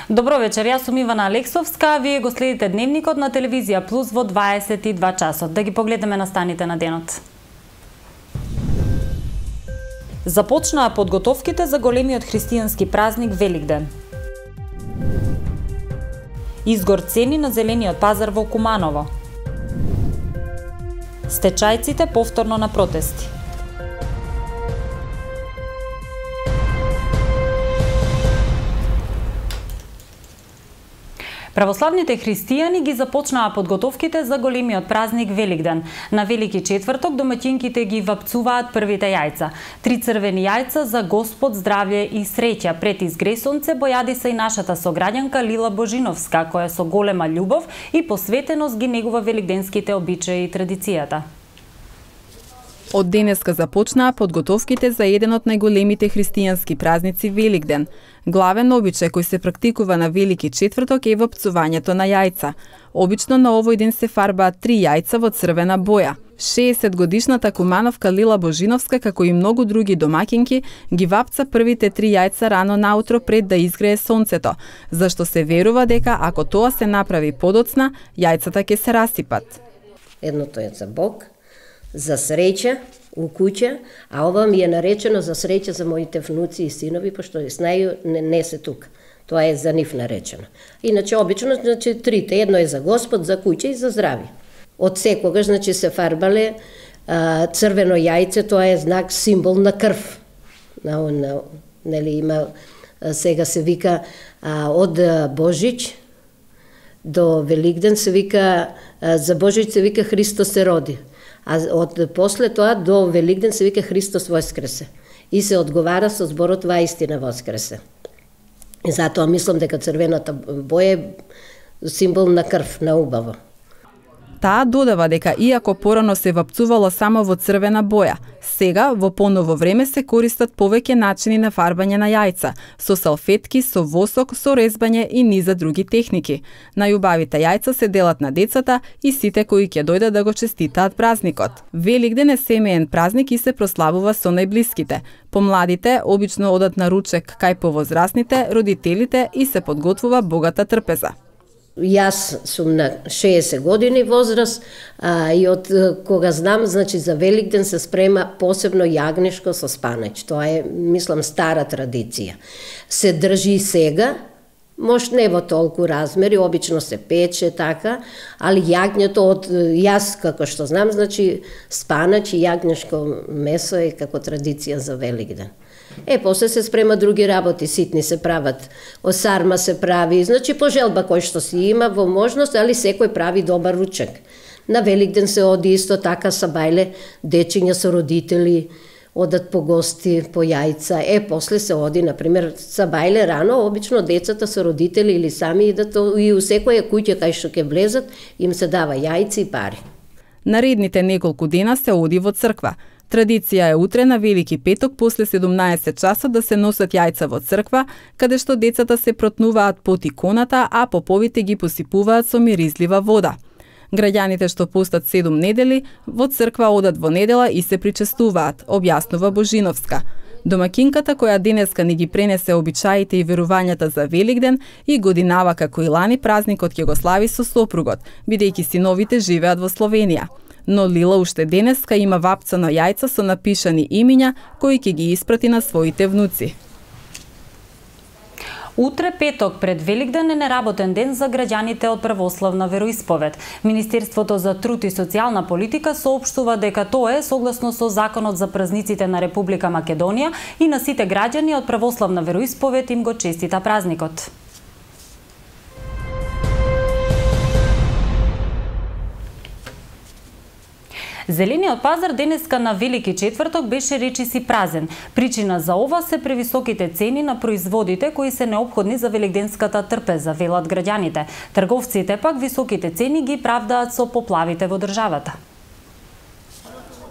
Добро вечер, јас сум Ивана Алексовска, а вие го следите Дневникот на Телевизија Плюс во 22 часот. Да ги погледнеме настаните на денот. Започнаа подготовките за големиот христијански празник Великден. Изгор цени на зелениот пазар во Куманово. Стечајците повторно на протести. Православните христијани ги започнаа подготовките за големиот празник Великден. На Велики четврток домаќинките ги вапцуваат првите јајца. 3 црвени јајца за Господ, здравје и среќа. Пред изгресонце бојади се и нашата сограѓанка Лила Божиновска, која со голема љубов и посветеност ги негува великденските обичаи и традицијата. Од денеска започнаа подготовките за еден од најголемите христијански празници Великден. Главен обичај кој се практикува на Велики четврток е вапцувањето на јајца. Обично на овој ден се фарбаат 3 јајца во црвена боја. 60-годишната кумановка Лила Божиновска, како и многу други домаќинки, ги вапца првите 3 јајца рано наутро пред да изгрее сонцето, зашто се верува дека ако тоа се направи подоцна, јајцата ќе се расипат. Едното е за Бог, за среќа у куќа, а ова ми е наречено за среќа за моите внуци и синови, пошто знаеју не се тука. Тоа е за нив наречено. Иначе обично трите, едно е за Господ, за куќа и за здрави. Од секогаш се фарбале црвено јајце, тоа е знак, символ на крв. Нели има сега се вика од Божич до Великден се вика за Божич се вика Христос се роди. А од после тоа до Великден се вика Христос воскресе. И се одговара со зборот ваистина воскресе. И затоа мислам дека црвената боја е символ на крв, на убаво. Таа додава дека иако порано се вапцувало само во црвена боја, сега во поново време се користат повеќе начини на фарбање на јајца, со салфетки, со восок, со резбање и низа други техники. Најубавите јајца се делат на децата и сите кои ќе дојдат да го честитаат празникот. Великден е семеен празник и се прославува со најблиските. Помладите обично одат на ручек кај повозрасните, родителите и се подготвува богата трпеза. Јас сум на 60 години возраст и од кога знам, за Великден се спрема посебно јагнешко со спанач. Тоа е, мислам, стара традиција. Се држи и сега, може не во толку размери, обично се пече така, али јагњето од јас како што знам, спанач и јагнешко месо е како традиција за Великден. После се спрема други работи, ситни се прават, осарма се прави, пожелба кој што си има во можност, али секој прави добар ручек. На Великден се оди исто така са бајле, дечиња со родители, одат по гости, по јајца, после се оди, например, са бајле рано, обично децата со родители или сами идат и у секоја куќа кај што ќе влезат, им се дава јајци и пари. Наредните неколку дена се оди во црква. Традиција е утре на Велики петок после 17 часот да се носат јајца во црква, каде што децата се протнуваат под иконата, а поповите ги посипуваат со миризлива вода. Граѓаните што постат 7 недели во црква одат во недела и се причестуваат, објаснува Божиновска. Домакинката која денеска ни ги пренесе обичаите и верувањата за Великден и годинава како и лани празникот ќе го слави со сопругот, бидејќи синовите живеат во Словенија. Но Лила уште денеска има вапцано јајца со напишани имиња кои ќе ги испрати на своите внуци. Утре петок пред Великден е неработен ден за граѓаните од православна вероисповед. Министерството за труд и социјална политика соопштува дека тоа е согласно со Законот за празниците на Република Македонија и на сите граѓани од православна вероисповед им го честита празникот. Зелениот пазар денеска на Велики четврток беше речиси празен. Причина за ова се превисоките цени на производите кои се неопходни за великденската трпеза, велат граѓаните. Трговците пак високите цени ги правдаат со поплавите во државата.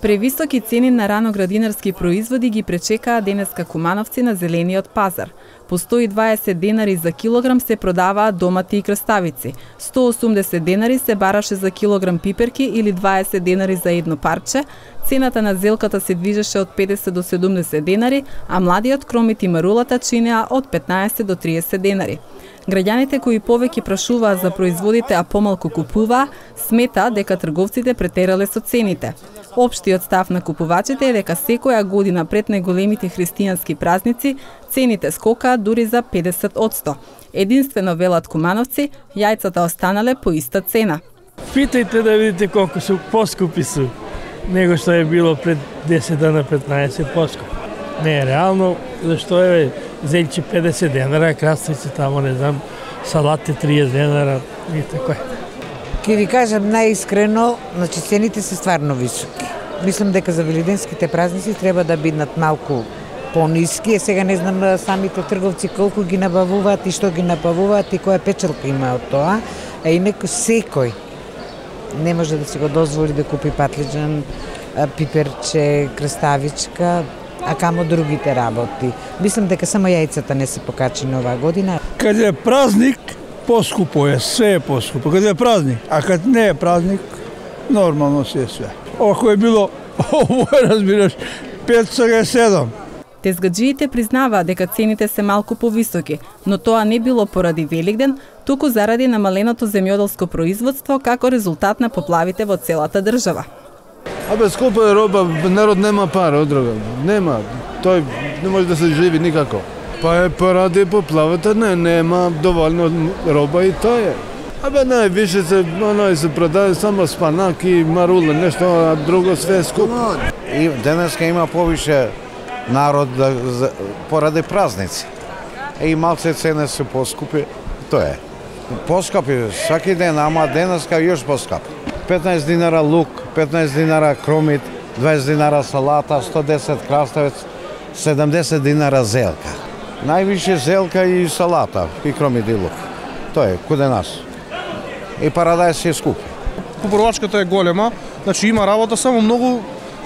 Превисоки цени на раноградинарски производи ги пречекаа денеска кумановци на зелениот пазар. По 120 денари за килограм се продаваат домати и краставици. 180 денари се бараше за килограм пиперки или 20 денари за едно парче. Цената на зелката се движеше од 50 до 70 денари, а младиот кромит и марулата чинеа од 15 до 30 денари. Граѓаните кои повеќе прашуваат за производите, а помалку купуваа, сметаат дека трговците претерале со цените. Општиот став на купувачите е дека секоја година пред најголемите христијански празници цените скокаат дури за 50%. Единствено, велат кумановци, јајцата останале по иста цена. Питајте да видите колку се поскупи су него што е било пред 10 дана, 15 поскупи. Не е реално, зашто е зелче 50 денара, краставици тамо, не знам, салати 30 денара и така. Ке ви кажам најискрено, значи цените се стварно високи. Мислам дека за велигденските празници треба да бидат малку пониски. Сега не знам самите трговци колку ги набавуваат и што ги набавуваат и која печалка има од тоа. А и секој не може да си го дозволи да купи патлиџан, пиперче, краставичка, а камо другите работи. Мислам дека само јајцата не се покачени оваа година. Каде е празник, поскупо е, све е поскупо. Каде е празник, а кад не е празник, нормално се е све. Ако е било, ово е, разбираш, 5 сега е 7. Тезгаджиите признаваат дека цените се малку повисоки, но тоа не било поради Великден, туку заради намаленото земјоделско производство како резултат на поплавите во целата држава. Абе, скопа е роба, народ нема пара, друга. Нема. Тој не може да се живи никако. Па е поради поплавата, нема доволно роба и тоа е. Абе, највише се продаде само спанаки, марула, нешто, а друго све е скупо. И денеска има повише народ поради празници. И малце цене се поскупи, тоа е. Поскапи сваки ден, ама денеска још поскапи. 15 динара лук, 15 динара кромит, 20 динара салата, 110 краставец, 70 динара зелка. Највише зелка и салата, и кромит и лук. Тоа е, куде нас. И парадајс се скупи. Купувачката е голема, значи има работа, само многу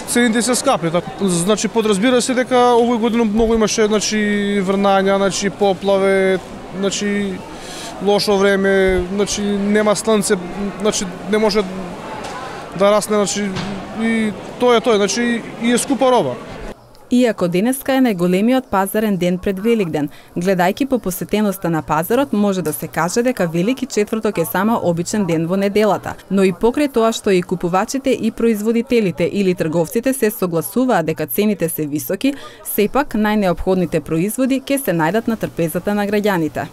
цените се скапи. Значи подразбира се дека овој година многу имаше врнања, поплаве, лошо време, нема слънце, не може да расне, и тоа е, и е скупа роба. Иако денеска е најголемиот пазарен ден пред Великден, гледајќи по посетеноста на пазарот, може да се каже дека Велики четврток е само обичен ден во неделата, но и покрај тоа што и купувачите и производителите или трговците се согласуваат дека цените се високи, сепак најнеопходните производи ќе се најдат на трпезата на граѓаните.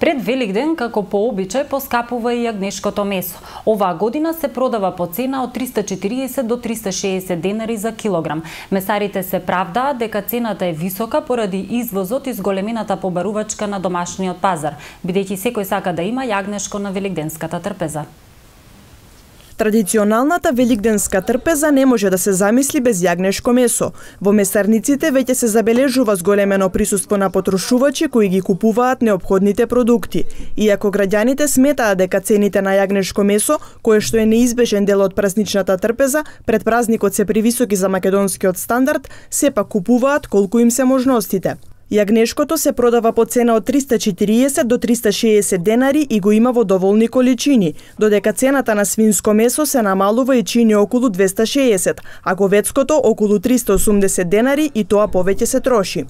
Пред Великден, како по обичај, поскапува и јагнешкото месо. Оваа година се продава по цена од 340 до 360 денари за килограм. Месарите се правдаат дека цената е висока поради извозот и зголемената побарувачка на домашниот пазар, бидејќи секој сака да има јагнешко на великденската трпеза. Традиционалната великденска трпеза не може да се замисли без јагнешко месо. Во месарниците веќе се забележува зголемено присуство на потрошувачи кои ги купуваат неопходните продукти. Иако граѓаните сметаат дека цените на јагнешко месо, кое што е неизбежен дел од празничната трпеза, пред празникот се привисоки за македонскиот стандард, сепак купуваат колку им се можностите. Јагнешкото се продава по цена од 340 до 360 денари и го има во доволни количини, додека цената на свинско месо се намалува и чини околу 260, а говедското околу 380 денари и тоа повеќе се троши.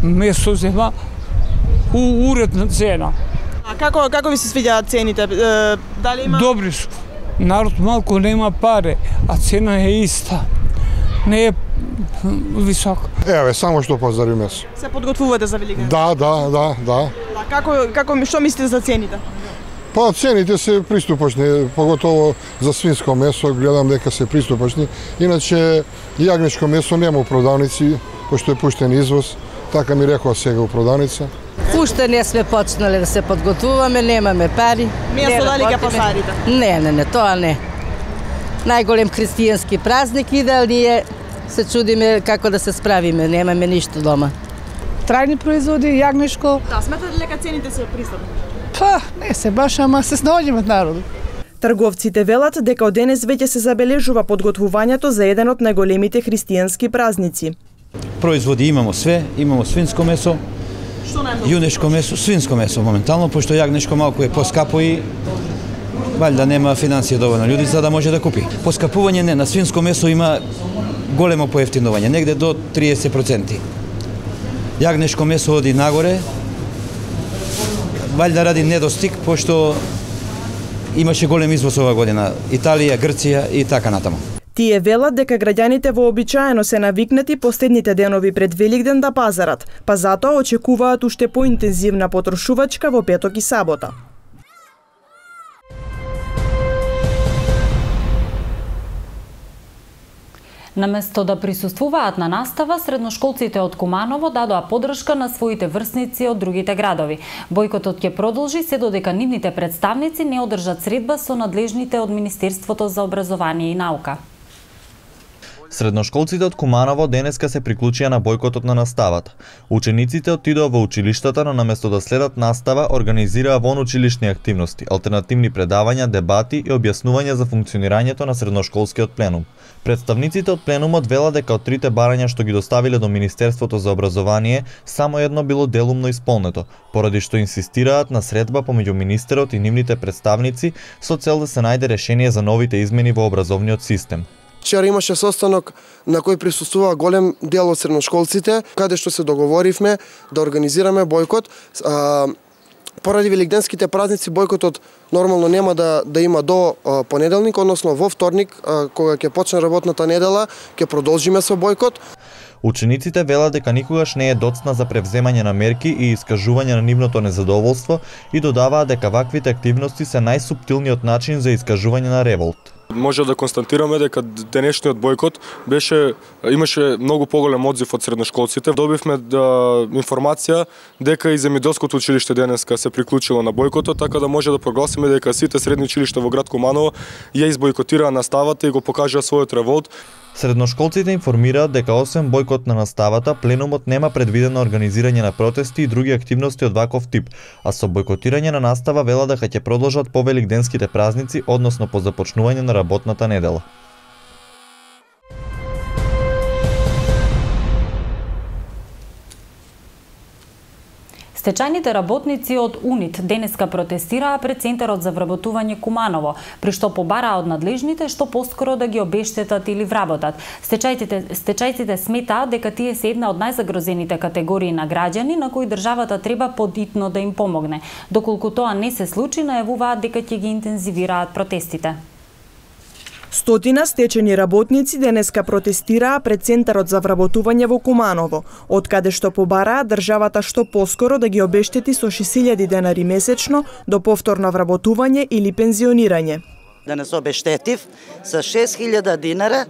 Месо зема уредна цена. А како ви се свиѓаат цените? Дали има? Добри су. Народ малку нема паре, а цена е иста. Не е висока. Еве, само што пазари месо. Се подготвувате за Великден? Да. Што мислите за цените? Па цените се приступачни, поготово за свинско месо, гледам дека се приступачни. Иначе јагнешко месо нема у продавници, пошто е пуштен извоз, така ми рекоа сега у продавница. Уште не сме почнале да се подготвуваме, немаме пари. Месо дали ќе пазарите? Не, тоа не. Најголем христијански празник и да ние се чудиме како да се справиме, немаме ништо дома. Трајни производи, јагнешко. Да, сметате дека цените се пристапни? Па, не се баш, ама се снаоѓаме народот. Трговците велат дека од денес веќе се забележува подготвувањето за еден од најголемите христијански празници. Производи имамо све, имамо свинско месо, јунешко месо, свинско месо моментално, пошто јагнешко малку е поскапо и валјда нема финансија доволно луѓе за да може да купи. Поскапување не, на свинско месо има големо поевтинување, негде до 30%. Јагнешко месо оди нагоре, валјда ради недостиг, пошто имаше голем извоз ова година. Италија, Грција и така натаму. Тие велат дека граѓаните вообичаено се навикнати последните денови пред Великден да пазарат, па затоа очекуваат уште поинтензивна потрошувачка во петок и сабота. Наместо да присуствуваат на настава, средношколците од Куманово дадоа поддршка на своите врсници од другите градови. Бојкотот ќе продолжи се додека нивните представници не одржат средба со надлежните од Министерството за образование и наука. Средношколците од Куманово денеска се приклучија на бојкотот на наставата. Учениците отидоа во училиштата, но наместо да следат настава, организираа вонучилишни активности, алтернативни предавања, дебати и објаснувања за функционирањето на средношколскиот пленум. Представниците од пленумот велат дека од трите барања што ги доставиле до Министерството за образование, само едно било делумно исполнето, поради што инсистираат на средба помеѓу министерот и нивните представници со цел да се најде решение за новите измени во образовниот систем. Вчера имаше состанок на кој присуствува голем дел од средношколците, каде што се договоривме да организираме бојкот. Поради великденските празници бојкотот нормално нема да има до понеделник, односно во вторник, кога ќе почне работната недела, ќе продолжиме со бојкот. Учениците велат дека никогаш не е доцна за превземање на мерки и искажување на нивното незадоволство и додаваат дека ваквите активности се најсуптилниот начин за искажување на револт. Може да констатираме дека денешниот бојкот имаше многу поголем одзив од средношколците. Добивме информација дека и земјоделското училиште денеска се приклучило на бојкотот, така да може да прогласиме дека сите средни училишта во град Куманово ја избојкотираа наставата и го покажаа својот револт. Средношколците информираат дека освен бојкот на наставата, пленумот нема предвидено организирање на протести и други активности од ваков тип, а со бојкотирање на настава велат дека ќе продолжат по великденските празници, односно по започнување на работната недела. Стечајните работници од УНИТ денеска протестираа пред Центарот за вработување Куманово, при што побараа од надлежните што поскоро да ги обештетат или вработат. Стечајците сметаат дека тие се една од најзагрозените категории на граѓани на кои државата треба подитно да им помогне. Доколку тоа не се случи, најавуваат дека ќе ги интензивираат протестите. Стотина стечени работници денеска протестираа пред Центарот за вработување во Куманово, од каде што побараа државата што поскоро да ги обештети со 6.000 денари месечно до повторно вработување или пензионирање. Да не се обештетив со 6.000 динара,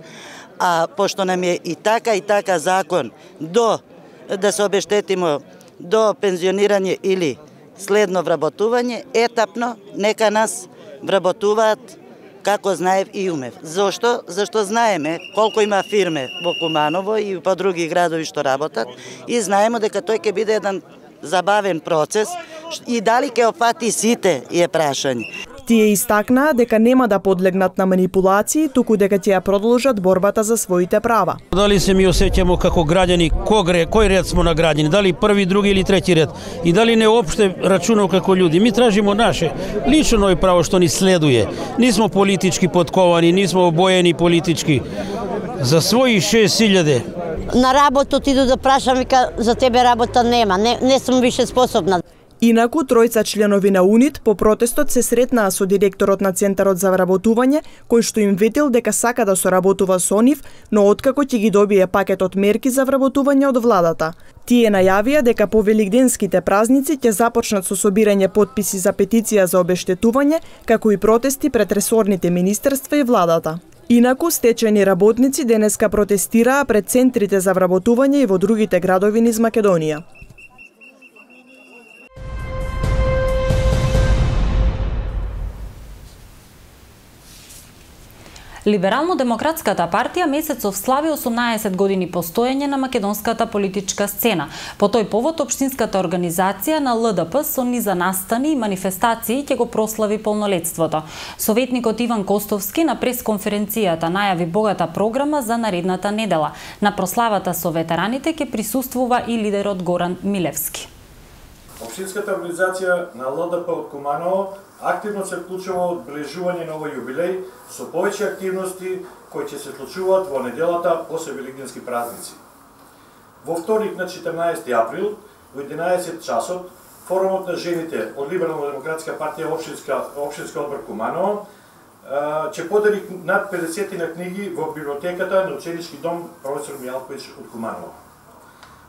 а пошто нам е и така закон да се обештетимо до пензионирање или следно вработување, етапно нека нас вработуваат како знаев и умев. Зошто? Зашто знаеме колку има фирме во Куманово и по други градови што работат и знаеме дека тој ќе биде еден забавен процес и дали ќе опфати сите е прашање. Тие истакнаа дека нема да подлегнат на манипулации, туку дека ќе ја продолжат борбата за своите права. Дали се ми осеќамо како граѓани, кој ред смо на граѓани, дали први, други или трети ред, и дали не опште рачунав како луѓе. Ми тражимо наше лично и право што ни следуе. Нисмо политички подковани, нисмо обоени политички. За своји 6.000. На работа отиду да прашам, вика, за тебе работа нема, не сум више способна. Инаку, тројца членови на УНИТ по протестот се сретнаа со директорот на Центарот за вработување, кој што им ветил дека сака да соработува со нив, но откако ќе ги добие пакетот мерки за вработување од владата. Тие најавија дека по великденските празници ќе започнат со собирање потписи за петиција за обештетување, како и протести пред ресорните министерства и владата. Инаку, стечени работници денеска протестираа пред центрите за вработување и во другите градови низ Македонија. Либерално-демократската партија месецов слави 18 години постоење на македонската политичка сцена. По тој повод, општинската организација на ЛДП со низа настани и манифестации ќе го прослави полнолетството. Советникот Иван Костовски на пресконференцијата најави богата програма за наредната недела. На прославата со ветераните ќе присуствува и лидерот Горан Милевски. Општинската организација на ЛДП од Куманово активно се вклучува од одбележување на овој јубилеј со повеќе активности кои ќе се случуваат во неделата после великденски празници. Во вторник на 14 април во 11 часот Форумот на жените од Либерално-демократска партија општински одбор Куманово ќе подели над 50 на книги во библиотеката на ученички дом професор Мијалковиќ од Куманово.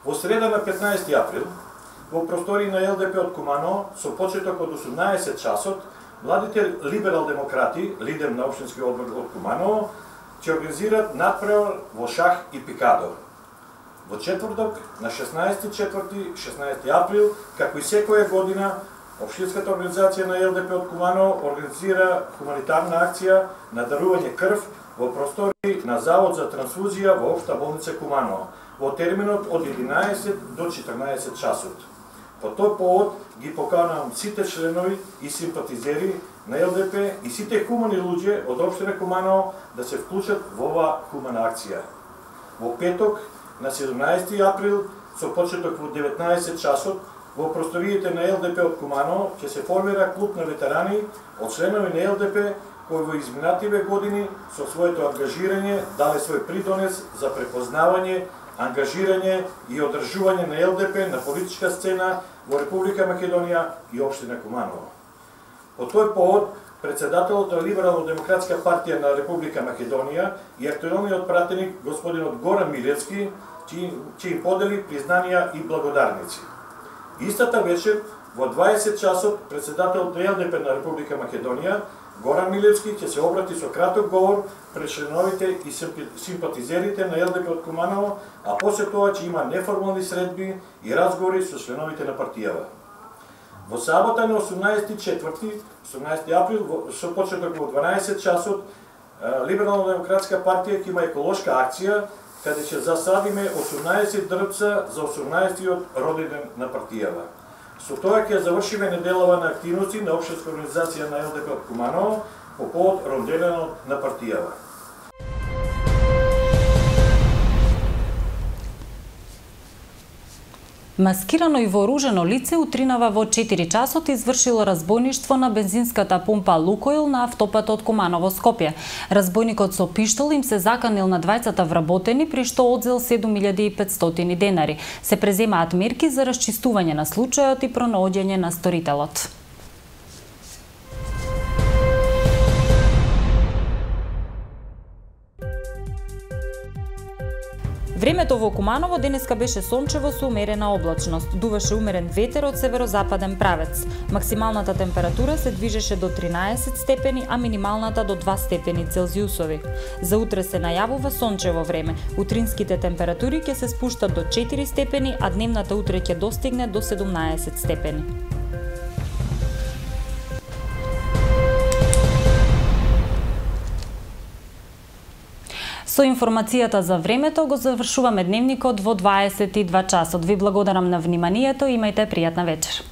Во среда на 15 април во простори на ЛДП од Куманово со почеток од 18 часот младите либерал-демократи, лидер на општински одбор од Куманово, ќе организираат надпревар во шах и пикадо. Во четврток, на 16 април, како и секоја година, Општинската организација на ЛДП од Куманово организира хуманитарна акција на дарување крв во простори на Завод за трансфузија во Општа болница Куманово во терминот од 11 до 14 часот. По тој повод ги поканувам сите членови и симпатизери на ЛДП и сите хумани луѓе од општина Куманово да се вклучат во оваа хумана акција. Во петок, на 17 април, со почеток во 19 часот, во просториите на ЛДП од Куманово ќе се формира клуб на ветерани од членови на ЛДП кои во изминативе години со своето ангажирање дале свој придонес за препознавање, ангажирање и одржување на ЛДП на политичка сцена во Република Македонија и општина Куманово. По тој повод, председателот на Либерално-демократска партија на Република Македонија и актуелниот пратеник господинот Горан Милевски ќе им подели признанија и благодарници. Истата вечер, во 20 часот, председателот на ЛДП на Република Македонија, Горан Милевски, ќе се обрати со краток говор пред членовите и симпатизерите на ЛДП од Куманово, а после тоа ќе има неформални средби и разговори со членовите на партијава. Во сабота на 18 април, со почеток во 12 часот, Либерално-демократска партија ќе има еколошка акција, каде ќе засадиме 18 дрвца за 18-тиот роденден на партијава. Со тоа ќе завршиме неделава на активности на Општинска организација на ЛДП од Куманово по повод роденденот на партијава. Маскирано и вооружено лице утринава во 4 часот извршило разбојништво на бензинската пумпа Лукойл на автопатот Куманово Скопје. Разбојникот со пиштол им се заканил на двајцата вработени, при што одзел 7500 денари. Се преземаат мерки за расчистување на случајот и пронаоѓање на сторителот. Времето во Куманово денеска беше сончево со умерена облачност. Дуваше умерен ветер од северозападен правец. Максималната температура се движеше до 13 степени, а минималната до 2 степени Целзиусови. За утре се најавува сончево време. Утринските температури ќе се спуштат до 4 степени, а дневната утре ќе достигне до 17 степени. Со информацијата за времето го завршуваме дневникот во 22 часот. Ви благодарам на вниманието и имајте пријатна вечер.